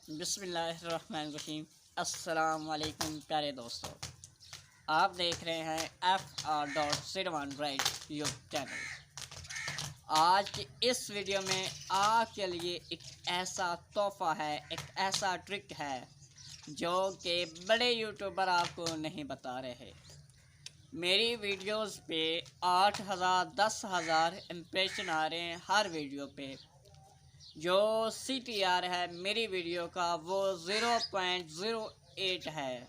बिस्मिल्लाहिर्रहमानिर्रहीम। अस्सलाम वालेकुम प्यारे दोस्तों, आप देख रहे हैं FR.01 राइट यूट्यूब चैनल। आज की इस वीडियो में आपके लिए एक ऐसा तोहफ़ा है, एक ऐसा ट्रिक है जो कि बड़े यूट्यूबर आपको नहीं बता रहे। मेरी वीडियोस पे 8,000 10,000 इम्प्रेशन आ रहे हैं हर वीडियो पे। जो CTR है मेरी वीडियो का वो 0.08 है,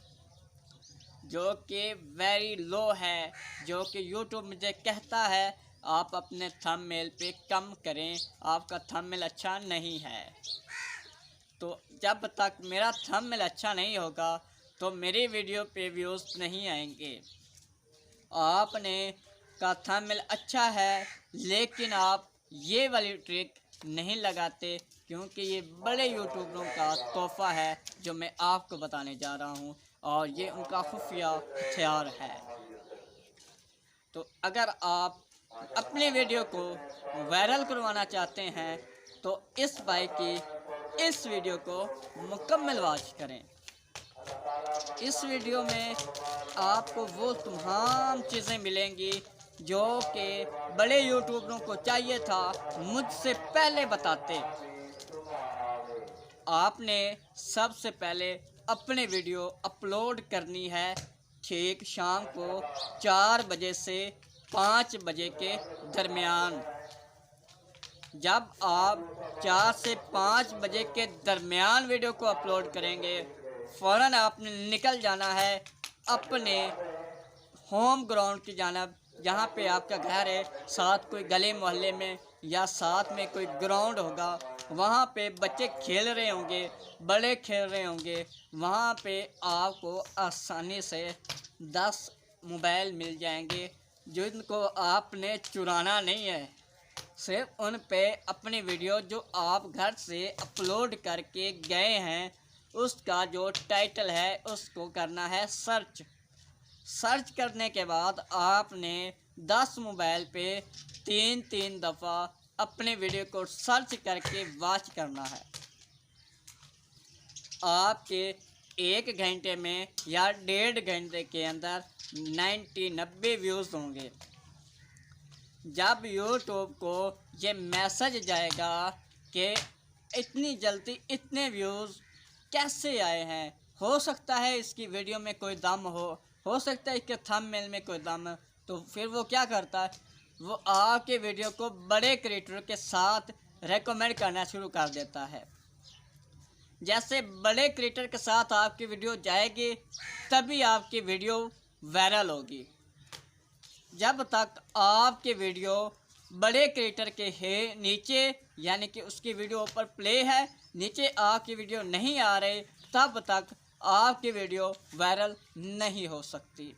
जो कि वेरी लो है। जो कि यूट्यूब मुझे कहता है आप अपने थंबनेल पे कम करें, आपका थंबनेल अच्छा नहीं है। तो जब तक मेरा थंबनेल अच्छा नहीं होगा तो मेरी वीडियो पे व्यूज़ नहीं आएंगे। आपने का थंबनेल अच्छा है लेकिन आप ये वाली ट्रिक नहीं लगाते, क्योंकि ये बड़े यूट्यूबरों का तोहफ़ा है जो मैं आपको बताने जा रहा हूँ, और ये उनका खुफिया हथियार है। तो अगर आप अपनी वीडियो को वायरल करवाना चाहते हैं तो इस भाई की इस वीडियो को मुकम्मल वॉच करें। इस वीडियो में आपको वो तमाम चीज़ें मिलेंगी जो कि बड़े यूट्यूबरों को चाहिए था मुझसे पहले बताते। आपने सबसे पहले अपने वीडियो अपलोड करनी है ठीक शाम को 4 बजे से 5 बजे के दरमियान। जब आप 4 से 5 बजे के दरमियान वीडियो को अपलोड करेंगे, फ़ौरन आपने निकल जाना है अपने होम ग्राउंड की जानब, जहाँ पे आपका घर है, साथ कोई गली मोहल्ले में या साथ में कोई ग्राउंड होगा, वहाँ पे बच्चे खेल रहे होंगे, बड़े खेल रहे होंगे। वहाँ पे आपको आसानी से 10 मोबाइल मिल जाएंगे जिनको आपने चुराना नहीं है। सिर्फ उन पे अपनी वीडियो जो आप घर से अपलोड करके गए हैं उसका जो टाइटल है उसको करना है सर्च। सर्च करने के बाद आपने 10 मोबाइल पे 3-3 दफ़ा अपने वीडियो को सर्च करके वॉच करना है। आपके 1 घंटे में या 1.5 घंटे के अंदर 90 व्यूज़ होंगे। जब यूट्यूब को ये मैसेज जाएगा कि इतनी जल्दी इतने व्यूज़ कैसे आए हैं, हो सकता है इसकी वीडियो में कोई दम हो सकता है इसके थंबनेल में कोई दम है, तो फिर वो क्या करता है, वो आपके वीडियो को बड़े क्रिएटर के साथ रेकमेंड करना शुरू कर देता है। जैसे बड़े क्रिएटर के साथ आपकी वीडियो जाएगी तभी आपकी वीडियो वायरल होगी। जब तक आपके वीडियो बड़े क्रिएटर के है नीचे, यानी कि उसकी वीडियो ऊपर प्ले है, नीचे आपकी वीडियो नहीं आ रही, तब तक आपकी वीडियो वायरल नहीं हो सकती।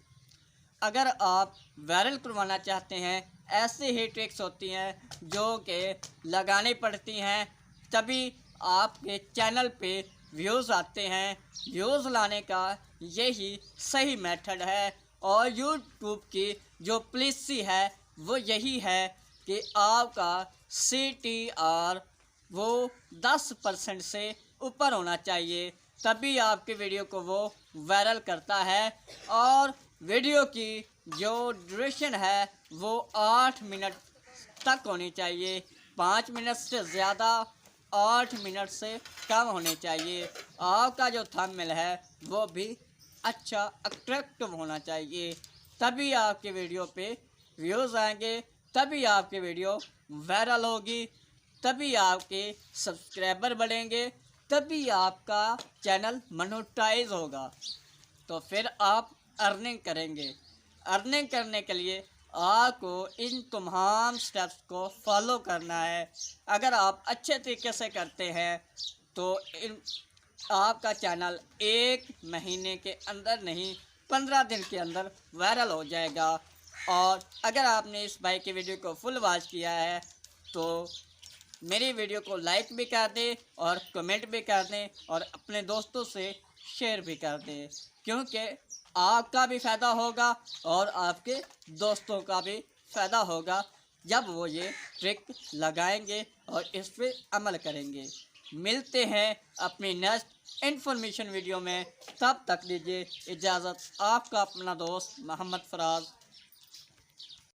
अगर आप वायरल करवाना चाहते हैं, ऐसी ही ट्रिक्स होती हैं जो कि लगानी पड़ती हैं, तभी आपके चैनल पे व्यूज़ आते हैं। व्यूज़ लाने का यही सही मेथड है, और यूट्यूब की जो पॉलिसी है वो यही है कि आपका CTR वो 10% से ऊपर होना चाहिए, तभी आपके वीडियो को वो वायरल करता है। और वीडियो की जो ड्यूरेशन है वो 8 मिनट तक होनी चाहिए, 5 मिनट से ज़्यादा, 8 मिनट से कम होने चाहिए। आपका जो थंबनेल है वो भी अच्छा अट्रैक्टिव होना चाहिए, तभी आपके वीडियो पे व्यूज़ आएंगे, तभी आपकी वीडियो वायरल होगी, तभी आपके सब्सक्राइबर बढ़ेंगे, तभी आपका चैनल मोनेटाइज होगा। तो फिर आप अर्निंग करेंगे। अर्निंग करने के लिए आपको इन तमाम स्टेप्स को फॉलो करना है। अगर आप अच्छे तरीके से करते हैं तो आपका चैनल 1 महीने के अंदर नहीं 15 दिन के अंदर वायरल हो जाएगा। और अगर आपने इस भाई की वीडियो को फुल वॉच किया है तो मेरी वीडियो को लाइक भी कर दें और कमेंट भी कर दें और अपने दोस्तों से शेयर भी कर दें, क्योंकि आपका भी फ़ायदा होगा और आपके दोस्तों का भी फ़ायदा होगा जब वो ये ट्रिक लगाएंगे और इस पर अमल करेंगे। मिलते हैं अपनी नेक्स्ट इन्फॉर्मेशन वीडियो में। तब तक दीजिए इजाज़त। आपका अपना दोस्त मोहम्मद फराज।